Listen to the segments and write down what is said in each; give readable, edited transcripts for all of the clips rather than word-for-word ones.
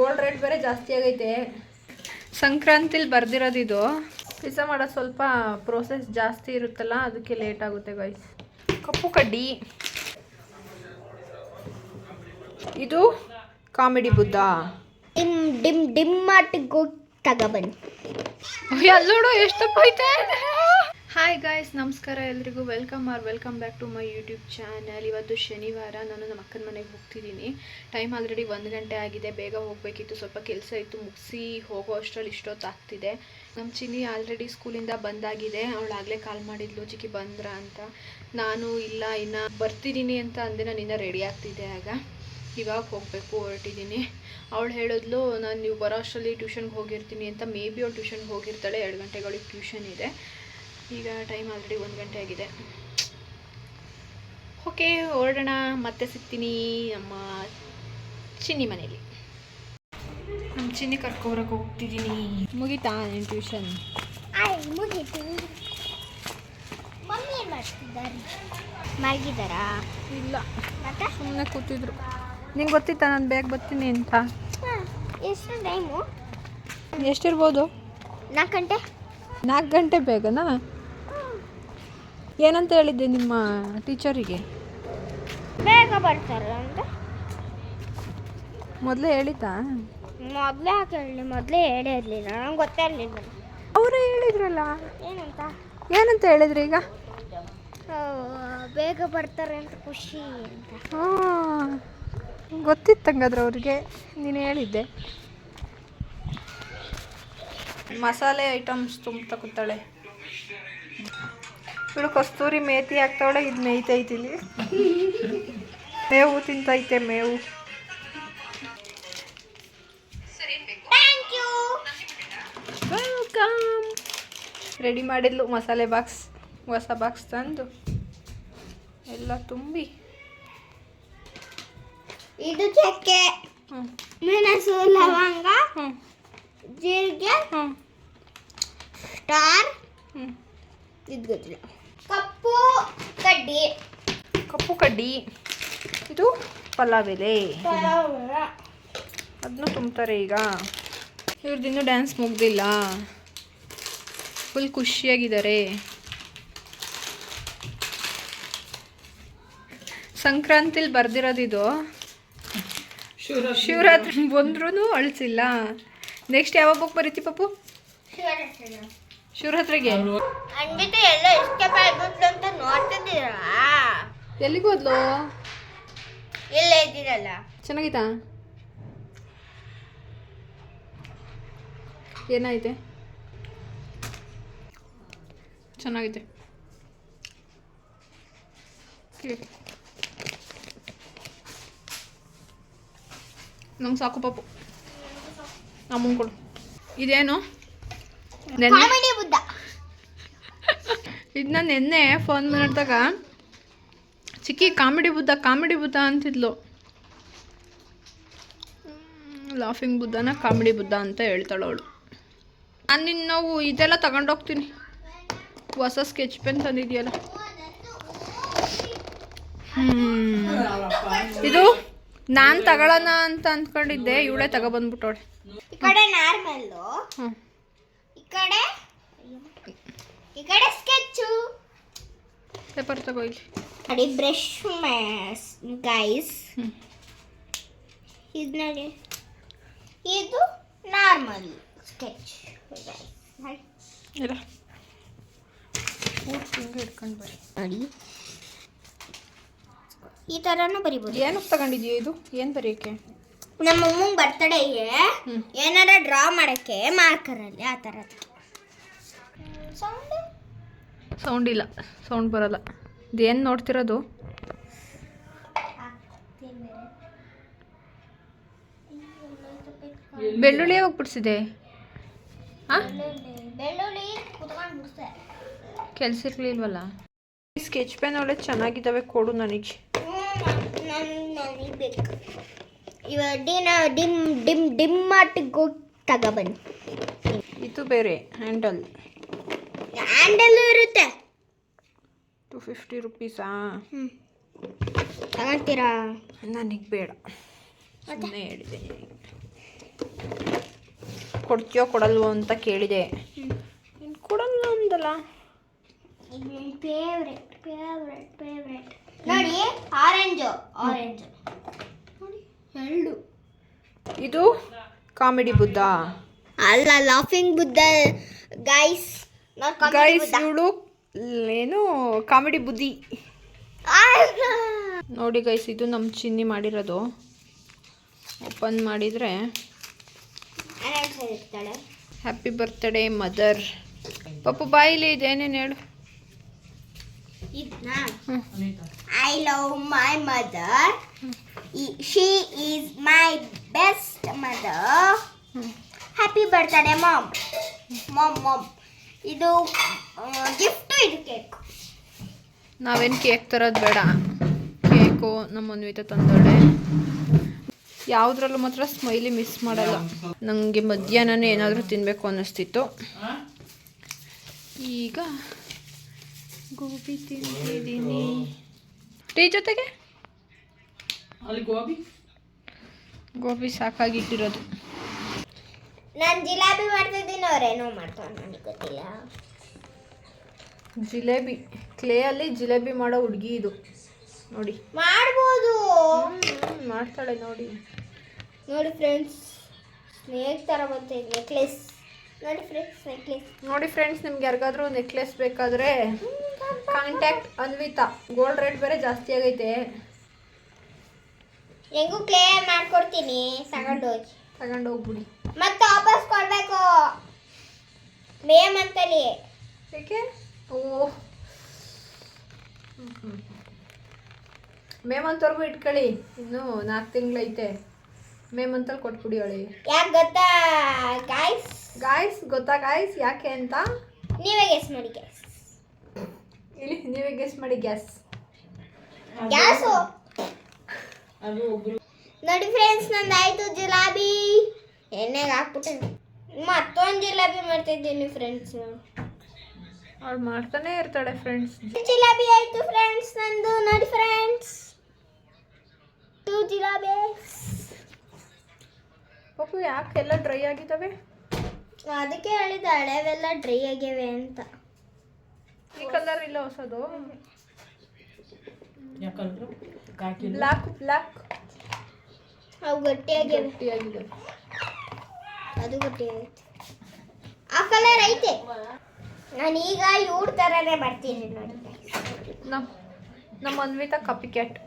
Gold rate ಬೇರೆ ಜಾಸ್ತಿ ಆಗೈತೆ. ಸಂಕ್ರಾಂತಿಲಿ ಬರ್ದಿರೋದು ಇದು. ಪಿಜ್ಜಾ ಮಾಡೋದು ಸ್ವಲ್ಪ ಪ್ರೋಸೆಸ್ ಜಾಸ್ತಿ ಇರುತ್ತಲ್ಲ, ಅದಕ್ಕೆ ಲೇಟ್ ಆಗುತ್ತೆ ಗೈಸ್. ಕಪ್ಪು ಕಡ್ಡಿ, ಇದು ಕಾಮಿಡಿ ಬುದ್ಧ. ಡಿಮ್ ಡಿಮ್ ಡಿಮ್ ಮಾಟಿಗೆ ತಗೊಬನ್ನಿ. ಎಲ್ಲೋಡು ಎಷ್ಟು ಐತೆ. ಹಾಯ್ ಗಾಯ್ಸ್, ನಮಸ್ಕಾರ ಎಲ್ರಿಗೂ. Welcome back to my YouTube channel. ಇವತ್ತು ಶನಿವಾರ, ನಾನು ನಮ್ಮ ಅಕ್ಕನ ಮನೆಗೆ ಹೋಗ್ತಿದ್ದೀನಿ. ಟೈಮ್ ಆಲ್ರೆಡಿ 1 ಗಂಟೆ ಆಗಿದೆ. ಬೇಗ ಹೋಗಬೇಕಿತ್ತು, ಸ್ವಲ್ಪ ಕೆಲಸ ಇತ್ತು, ಮುಗಿಸಿ ಹೋಗೋ ಅಷ್ಟರಲ್ಲಿ ಇಷ್ಟೊತ್ತಾಗ್ತಿದೆ. ನಮ್ಮ ಚಿನ್ನಿ ಆಲ್ರೆಡಿ ಸ್ಕೂಲಿಂದ ಬಂದಾಗಿದೆ. ಅವಳಾಗಲೇ ಕಾಲ್ ಮಾಡಿದ್ಲು, ಚಿಕ್ಕಿ ಬಂದ್ರ ಅಂತ. ನಾನು ಇಲ್ಲ, ಇನ್ನು ಬರ್ತಿದ್ದೀನಿ ಅಂತ ಅಂದೆ. ನಾನು ಇನ್ನೂ ರೆಡಿ ಆಗ್ತಿದ್ದೆ. ಇವಾಗ ಹೋಗಬೇಕು, ಹೊರಟಿದ್ದೀನಿ. ಅವಳು ಹೇಳಿದ್ಲು, ನಾನು ನೀವು ಬರೋ ಅಷ್ಟರಲ್ಲಿ ಟ್ಯೂಷನ್ಗೆ ಹೋಗಿರ್ತೀನಿ ಅಂತ. ಮೇ ಬಿ ಅವಳು ಟ್ಯೂಷನ್ಗೆ ಹೋಗಿರ್ತಾಳೆ. 2 ಗಂಟೆಗಳಿಗೆ ಟ್ಯೂಷನ್ ಇದೆ. ಈಗ ಟೈಮ್ ಆಲ್ರೆಡಿ 1 ಗಂಟೆ ಆಗಿದೆ. ಓಕೆ, ಹೊರಡೋಣ. ಮತ್ತೆ ಸಿಗ್ತೀನಿ ನಮ್ಮ ಚಿನ್ನಿ ಮನೇಲಿ. ನಮ್ಮ ಚಿನ್ನಿ ಕರ್ಕೊಬರಕ್ಕೆ ಹೋಗ್ತಿದ್ದೀನಿ. ಮುಗೀತಾ ನಿನ್ನ ಟ್ಯೂಷನ್? ಮುಗೀತು. ಮಮ್ಮಿ ಏನು ಮಾಡ್ತಿದ್ದಾರೆ? ಮಲಗಿದ್ದಾರಾ? ಇಲ್ಲ, ಮತ್ತೆ ಸುಮ್ಮನೆ ಕೂತಿದ್ರು. ನಿಂಗೆ ಗೊತ್ತಿತ್ತಾ ನಾನು ಬೇಗ ಬರ್ತೀನಿ ಅಂತ? ಎಷ್ಟು ಟೈಮು? ಎಷ್ಟಿರ್ಬೋದು? 4 ಗಂಟೆ. 4 ಗಂಟೆ ಬೇಗನಾ? ಏನಂತ ಹೇಳಿದ್ದೆ ನಿಮ್ಮ ಟೀಚರಿಗೆ? ಬೇಗ ಬರ್ತಾರೆ ಅಂತ ಮೊದಲೇ ಹೇಳಿತಾ? ಮೊದಲೇ ಯಾಕೆ ಹೇಳಿ? ಮೊದಲೇ ಹೇಳೇ ಇರಲಿಲ್ಲ, ನಂಗೆ ಗೊತ್ತೇ ಇರಲಿಲ್ಲ. ಅವರೇ ಹೇಳಿದ್ರಲ್ಲ. ಏನಂತ ಹೇಳಿದ್ರಿ ಈಗ? ಬೇಗ ಬರ್ತಾರೆ ಅಂತ, ಖುಷಿ ಅಂತ. ಹಾಂ, ಗೊತ್ತಿತ್ತಂಗಾದ್ರೆ ಅವ್ರಿಗೆ. ನೀನು ಹೇಳಿದ್ದೆ. ಮಸಾಲೆ ಐಟಮ್ಸ್ ತುಂಬ ತಗೋತಾಳೆ ಇವಳು. ಕಸ್ತೂರಿ ಮೇಥಿ ಹಾಕ್ತಾವಳೆ, ಇದು ಮೇಯ್ತೈತಿಲ್ಲಿ. ಮೇವು ತಿಂತೈತೆ, ಮೇವು. ವೆಲ್ಕಮ್. ರೆಡಿ ಮಾಡಿದ್ಲು ಮಸಾಲೆ ಬಾಕ್ಸ್, ಹೊಸ ಬಾಕ್ಸ್ ತಂದು ಎಲ್ಲ ತುಂಬಿ. ಇದು ಚಕ್ಕೆ, ಮೆಣಸು, ಲವಂಗ, ಜೀರಿಗೆ, ಸ್ಟಾರ್, ಇದು ಗೊತ್ತಿಲ್ಲ. ಕಪ್ಪು ಕಡ್ಡಿ, ಇದು ಪಲಾವ್ ಎಲೆ. ಅದನ್ನು ತುಂಬ್ತಾರೆ ಈಗ. ಇವ್ರದ್ದಿನ್ನೂ ಡ್ಯಾನ್ಸ್ ಮುಗ್ದಿಲ್ಲ, ಫುಲ್ ಖುಷಿಯಾಗಿದ್ದಾರೆ. ಸಂಕ್ರಾಂತಿಲಿ ಬರ್ದಿರೋದು ಇದು. ಶಿವರಾತ್ರಿ ಬಂದ್ರೂ ಅಳಿಸಿಲ್ಲ. ನೆಕ್ಸ್ಟ್ ಯಾವಾಗ ಹೋಗಿ ಬರೀತಿ ಪಪ್ಪು? ಶಿವರಾತ್ರಿಗೆ. ಎಲ್ಲ ಎಸ್ಕೇಪ್ ಆಗ್ಬಿಟ್ಲು ಅಂತ ನೋಡ್ತಿದ್ದೀರಾ? ಎಲ್ಲಿಗೆ ಹೋದ್ಲು? ಇಲ್ಲೇ ಇದ್ದೀರಲ್ಲ. ಚೆನ್ನಾಗಿತ್ತಾ? ಏನಾಯ್ತೆ? ಚೆನ್ನಾಗಿದೆ. ನಂಗೆ ಸಾಕು ಪಾಪು. ಅಮ್ಮಂಗೆ ಕೊಡು. ಇದೇನು? ಕಾಮಿಡಿ ಬುದ್ಧ. ಇದನ್ನ ನೆನ್ನೆ ಫೋನ್ ಮಾಡಿದಾಗ ಚಿಕ್ಕಿ ಕಾಮಿಡಿ ಬುದ್ಧ ಅಂತಿದ್ಲು. ಲಾಫಿಂಗ್ ಬುದ್ಧನ ಕಾಮಿಡಿ ಬುದ್ಧ ಅಂತ ಹೇಳ್ತಾಳೆ ಅವಳು. ನಾನು ನಾವು ಇದೆಲ್ಲ ತಗೊಂಡೋಗ್ತೀನಿ. ಹೊಸ ಸ್ಕೆಚ್ ಪೆನ್ ತಂದಿದೆಯಲ್ಲ, ಇದು ನಾನು ತಗೊಳ್ಳೋಣ ಅಂತ ಅಂದ್ಕೊಂಡಿದ್ದೆ. ಇವಳೇ ತಗೊಬಂದ್ಬಿಟ್ಟವಳೆ. ಈ ಕಡೆ ನಾರ್ಮಲ್ಲು, ಈ ಕಡೆ ಸ್ಕೆಚ್ಚು. ಪೇಪರ್ ತಗೋ ಇಲ್ಲಿ. ನೋಡಿ, ಬ್ರಷ್ ಗೈಸ್. ಇದು ನೋಡಿ, ಇದು ನಾರ್ಮಲ್ ಸ್ಕೆಚ್. ಇಲ್ಲ, ಹಿಡ್ಕೊಂಡು ಬರಿ. ನೋಡಿ, ಈ ಥರನೂ ಬರಿಬೋದು. ಏನಕ್ಕೆ ತಗೊಂಡಿದ್ಯಾ ಇದು? ಏನು ಬರೆಯೋಕ್ಕೆ? ನಮ್ಮ ಅಮ್ಮಂಗೆ ಬರ್ತಡೆಗೆ ಏನಾರ ಡ್ರಾ ಮಾಡೋಕ್ಕೆ ಮಾರ್ಕರಲ್ಲಿ ಆ ಥರ. ಸೌಂಡ್ ಇಲ್ಲ, ಸೌಂಡ್ ಬರಲ್ಲ. ಇದೇನು ನೋಡ್ತಿರೋದು? ಬೆಳ್ಳುಳ್ಳಿ ಯಾವಾಗ ಬಿಡಿಸಿದೆ? ಬೆಳ್ಳುಳ್ಳಿ ಕುತ್ಕೊಂಡು ಬಿಡಿಸ್ದೆ. ಕೆಲಸ ಇರಲಿಲ್ವಲ್ಲ. ಸ್ಕೆಚ್ ಪೆನ್ ಒಳ್ಳೆ ಚೆನ್ನಾಗಿದ್ದಾವೆ, ಕೊಡು ನನಗೆ. ನನಗೆ ಬೇಕು. ಡಿಮ್ ಡಿಮ್ ಡಿಮ್ ಮಾಟಿಗೆ ತಗೊಬನ್ನಿ. ಇದು ಬೇರೆ ಹ್ಯಾಂಡಲ್ ಇರುತ್ತೆ. 250 ರುಪೀಸಾ? ತಗೊಳ್ತೀರಾ? ನನಗೆ ಬೇಡ, ಸುಮ್ಮನೆ ಹೇಳಿದೆ. ಕೊಡ್ತೀಯೋ ಕೊಡಲ್ವೋ ಅಂತ ಕೇಳಿದೆ. ನೀನು ಕೊಡಲ್ಲ ಅಂದಲ್ಲ. ಫೇವ್ರೆಟ್ ನೋಡಿ, ಆರೆಂಜು ನೋಡಿ, ಎರಡು. ಇದು ಕಾಮಿಡಿ ಬುದ್ಧ ಅಲ್ಲ, ಲಾಫಿಂಗ್ ಬುದ್ಧ ಗೈಸ್. ಗೈಸ್ ಇವಳು ಏನು ಕಾಮಿಡಿ ಬುದ್ಧಿ ನೋಡಿ ಗೈಸ್. ಇದು ನಮ್ಮ ಚಿನ್ನಿ ಮಾಡಿರೋದು. ಓಪನ್ ಮಾಡಿದರೆ ಹ್ಯಾಪಿ ಬರ್ತ್ಡೇ ಮದರ್. ಪಪ್ಪು ಬಾಯಿಲಿ ಇದೇನೇನು ಹೇಳು. I love my mother. She is my best mother. Happy birthday mom. ಇದು ಗಿಫ್ಟು, ಇದು ಕೇಕ್. ನಾವೇನು ಕೇಕ್ ತರೋದು ಬೇಡ. ಕೇಕು ನಮ್ಮ ಅನ್ವಿತ ತಂದೋಳೆ. ಯಾವುದ್ರಲ್ಲೂ ಮಾತ್ರ ಸ್ಮೈಲಿ ಮಿಸ್ ಮಾಡಲ್ಲ. ನನಗೆ ಮಧ್ಯಾಹ್ನನೇ ಏನಾದರೂ ತಿನ್ನಬೇಕು ಅನ್ನಿಸ್ತಿತ್ತು. ಈಗ ಗೋಬಿ ತಿಂತಿದ್ದೀನಿ. ಟೀ ಜೊತೆಗೆ ಗೋಬಿ ಸಾಕಾಗಿಟ್ಟಿರೋದು. ನಾನು ಜಿಲೇಬಿ ಮಾಡ್ತಿದ್ದೀನಿ, ಅವರೇನೋ ಮಾಡ್ತಾರೆ, ನನಗೆ ಗೊತ್ತಿಲ್ಲ. ಜಿಲೇಬಿ ಕ್ಲೇಯಲ್ಲಿ ಜಿಲೇಬಿ ಮಾಡೋ ಹುಡುಗಿ ಇದು ನೋಡಿ. ಮಾಡ್ಬೋದು, ಮಾಡ್ತಾಳೆ ನೋಡಿ. ನೋಡಿ ಫ್ರೆಂಡ್ಸ್, ಸ್ನೇಕ್ ಥರ ಬಂತು ನೆಕ್ಲೆಸ್. ನೋಡಿ ಫ್ರೆಂಡ್ಸ್, ನೆಕ್ಲೆಸ್. ನೋಡಿ ಫ್ರೆಂಡ್ಸ್, ನಿಮ್ಗೆ ಯಾರಿಗಾದ್ರೂ ನೆಕ್ಲೆಸ್ ಬೇಕಾದರೆ ಕಾಂಟ್ಯಾಕ್ಟ್ ಅನ್ವಿತಾ. ಗೋಲ್ಡ್ ರೇಟ್ ಬೇರೆ ಜಾಸ್ತಿ ಆಗೈತೆ. ಹೆಂಗೂ ಕ್ಲೇ ಮಾಡ್ಕೊಡ್ತೀನಿ, ತಗೊಂಡೋಗ್ಬಿಡಿ. ಮತ್ತೆ ವಾಪಸ್ ಕೊಡಬೇಕು ಮೇ ಮಂತಲ್ಲಿ. ಏಕೆ? ಓ, ಮೇ ಮಂತ್ವರೆಗೂ ಇಟ್ಕೊಳ್ಳಿ. ಇನ್ನೂ 4 ತಿಂಗಳೈತೆ. ಮೇ ಮಂತಲ್ಲಿ ಕೊಟ್ಬಿಡಿ ಅವಳಿಗೆ. ಯಾಕೆ ಗೊತ್ತಾ ಗಾಯ್ಸ್? ಗೊತ್ತಾ ಗಾಯ್ಸ್ ಯಾಕೆ ಅಂತ? ನೀವೇ ಗೆಸ್ ಮಾಡಿ ಗ್ಯಾಸ್. ಇಲ್ಲಿ ನೀವೇ ಗೆಸ್ ಮಾಡಿ ಗ್ಯಾಸು. ನೋಡಿ ಫ್ರೆಂಡ್ಸ್, ನಂದಾಯ್ತು ಜಿಲಾಬಿ. ಎಣ್ಣೆಗೆ ಹಾಕ್ಬಿಟ್ಟೆ ಮತ್ತೊಂದು ಜಿಲಾಬಿ ಮಾಡ್ತಿದ್ದೀನಿ ಫ್ರೆಂಡ್ಸ್. ಅವಳು ಮಾಡ್ತಾನೆ ಇರ್ತಾಳೆ ಫ್ರೆಂಡ್ಸ್. ಜಿಲಾಬಿ ಆಯ್ತು ಫ್ರೆಂಡ್ಸ್ ನಂದು. ನೋಡಿ ಫ್ರೆಂಡ್ಸ್, 2 ಜಿಲಾಬಿ. ಪಾಪು ಯಾಕೆಲ್ಲ ಡ್ರೈ ಆಗಿದ್ದಾವೆ? ಅದಕ್ಕೆ ಹೇಳಿದ ಹಳೆವೆಲ್ಲ ಡ್ರೈ ಆಗ್ಯಾವೆ ಅಂತ. ಈ ಕಲರ್ ಇಲ್ಲ ಹೊಸದು. ಬ್ಲಾಕ್ ಅವು ಗಟ್ಟಿಯಾಗಿದೆ. ಅದು ಗಟ್ಟಿಯಾಗೈತೆ. ಆ ಕಲರ್ ಐತೆ. ನಾನೀಗ ಇವ್ರ ಥರನೇ ಮಾಡ್ತೀನಿ ನೋಡಿ. ನಮ್ಮ ಅನ್ವಿತಾ ಕಾಪಿ ಕ್ಯಾಟ್.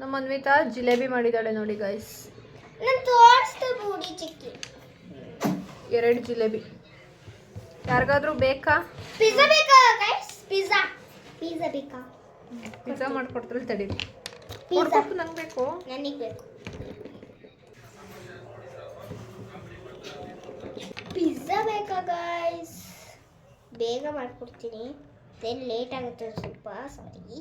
ನಮ್ಮ ಅನ್ವಿತಾ ಜಿಲೇಬಿ ಮಾಡಿದ್ದಾಳೆ ನೋಡಿ ಗೈಸ್. ನಾನು ತೋರಿಸ್ತು ಬೂಡಿ ಚಿಕ್ಕಿ. 2 ಜಿಲೇಬಿ. ಯಾರಿಗಾದ್ರೂ ಬೇಕಾ? ಪಿಜ್ಜಾ ಬೇಕಾ ಗೈಸ್? ಪಿಜ್ಜಾ ಬೇಕಾ? ಪಿಜ್ಜಾ ಮಾಡ್ಕೊಡ್ತಾರೆ ತಡೀರಿ. ಪಿಜ್ಜಾ ನಂಗೆ ಬೇಕು. ನನಗೆ ಬೇಕು ಪಿಜ್ಜಾ ಬೇಕಾ ಗೈಸ್? ಬೇಗ ಮಾಡ್ಕೊಡ್ತೀನಿ. ಲೇಟ್ ಆಗುತ್ತೆ ಸ್ವಲ್ಪ, ಸಾರಿ.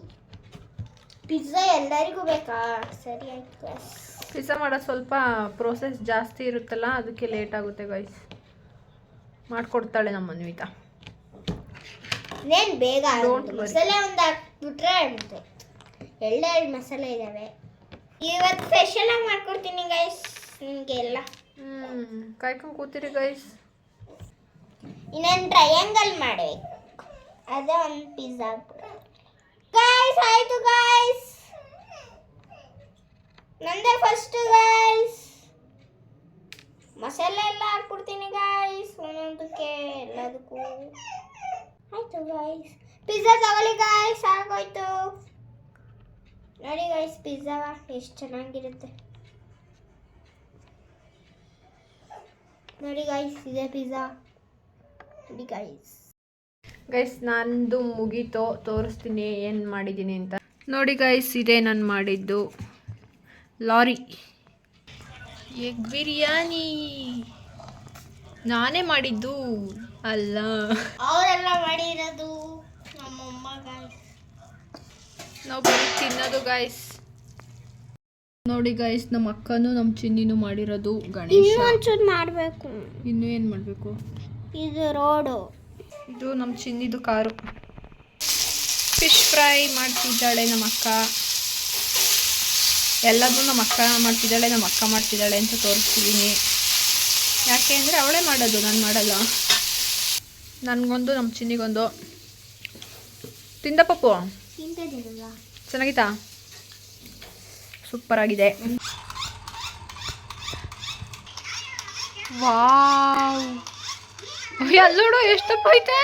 ಪಿಜ್ಜಾ ಎಲ್ಲರಿಗೂ ಬೇಕಾ? ಸರಿ ಆಯ್ತು ಗೈಸ್. ಪಿಜ್ಜಾ ಮಾಡೋದು ಸ್ವಲ್ಪ ಪ್ರೋಸೆಸ್ ಜಾಸ್ತಿ ಇರುತ್ತಲ್ಲ, ಅದಕ್ಕೆ ಲೇಟ್ ಆಗುತ್ತೆ ಗೈಸ್. ಮಾಡಿಕೊಡ್ತಾಳೆ ನಮ್ಮ ಅನ್ವಿತಾ. ನೇನು ಬೇಗ ಮಸಾಲೆ ಒಂದು ಹಾಕ್ಬಿಟ್ರೆ ಆಗುತ್ತೆ. ಎರಡು ಮಸಾಲೆ ಇದ್ದಾವೆ. ಇವತ್ತು ಸ್ಪೆಷಲಾಗಿ ಮಾಡ್ಕೊಡ್ತೀನಿ ಗೈಸ್ ನಿಮಗೆ ಎಲ್ಲ. ಕಾಯ್ಕೊಂಡು ಕೂತಿರಿ ಗೈಸ್. ಇನ್ನೊಂದು ಟ್ರಯಾಂಗಲ್ ಮಾಡಬೇಕು, ಅದೇ ಒಂದು ಪಿಜ್ಜಾ ಗೈಸ್. ಆಯಿತು ಗೈಸ್, ನಂದೇ ಫಸ್ಟ್ ಗೈಸ್. ಮಸಾಲೆ ಎಲ್ಲ ಹಾಕ್ಬಿಡ್ತೀನಿ ಗೈಸ್ ಒಂದೊಂದಕ್ಕೆ, ಎಲ್ಲದಕ್ಕೂ. ಆಯಿತು ಗೈಸ್, ಪಿಜ್ಜಾ ತಗೊಳ್ಳಿ ಗೈಸ್. ಆಗೋಯ್ತು ನೋಡಿ ಗೈಸ್, ಪಿಜ್ಜಾ ಎಷ್ಟು ಚೆನ್ನಾಗಿರುತ್ತೆ ನೋಡಿ ಗೈಸ್. ಇದೆ ಪಿಜ್ಜಾ ನೋಡಿ ಗೈಸ್. ನಂದು ಮುಗೀತು, ತೋರಿಸ್ತೀನಿ ಏನು ಮಾಡಿದ್ದೀನಿ ಅಂತ. ನೋಡಿ ಗೈಸ್, ಇದೇ ನಾನು ಮಾಡಿದ್ದು ಲಾರಿ ಎಗ್ ಬಿರಿಯಾನಿ. ನಾನೇ ಮಾಡಿದ್ದು ಅಲ್ಲ, ಅವರೆಲ್ಲ ಮಾಡಿರೋದು ನಮ್ಮಮ್ಮ ಗೈಸ್. ನಾವು ಬರೀ ತಿನ್ನೋದು ಗೈಸ್. ನೋಡಿ ಗೈಸ್, ನಮ್ಮ ಅಕ್ಕನೂ ನಮ್ಮ ಚಿನ್ನಿನೂ ಮಾಡಿರೋದು ಗಣೇಶ. ಒಂಚೂರು ಮಾಡಬೇಕು. ಇನ್ನೂ ಏನು ಮಾಡಬೇಕು? ಇದು ರೋಡು. ಇದು ನಮ್ಮ ಚಿನ್ನಿದು ಕಾರು. ಫಿಶ್ ಫ್ರೈ ಮಾಡ್ತಿದ್ದಾಳೆ ನಮ್ಮ ಅಕ್ಕ. ಎಲ್ಲದೂ ನಮ್ಮ ಅಕ್ಕ ಮಾಡ್ತಿದ್ದಾಳೆ, ನಮ್ಮ ಅಕ್ಕ ಮಾಡ್ತಿದ್ದಾಳೆ ಅಂತ ತೋರಿಸ್ತಿದ್ದೀನಿ. ಯಾಕೆ ಅಂದರೆ ಅವಳೇ ಮಾಡೋದು, ನಾನು ಮಾಡಲ್ಲ. ನನಗೊಂದು ನಮ್ಮ ಚಿನ್ನಿಗೊಂದು. ತಿಂದ ಪಪ್ಪು ಚೆನ್ನಾಗಿತ್ತಾ? ಸೂಪರ್ ಆಗಿದೆ. ವಾವ್, ಅಲ್ಲೋಡು ಎಷ್ಟು ತಪ್ಪ ಐತೆ.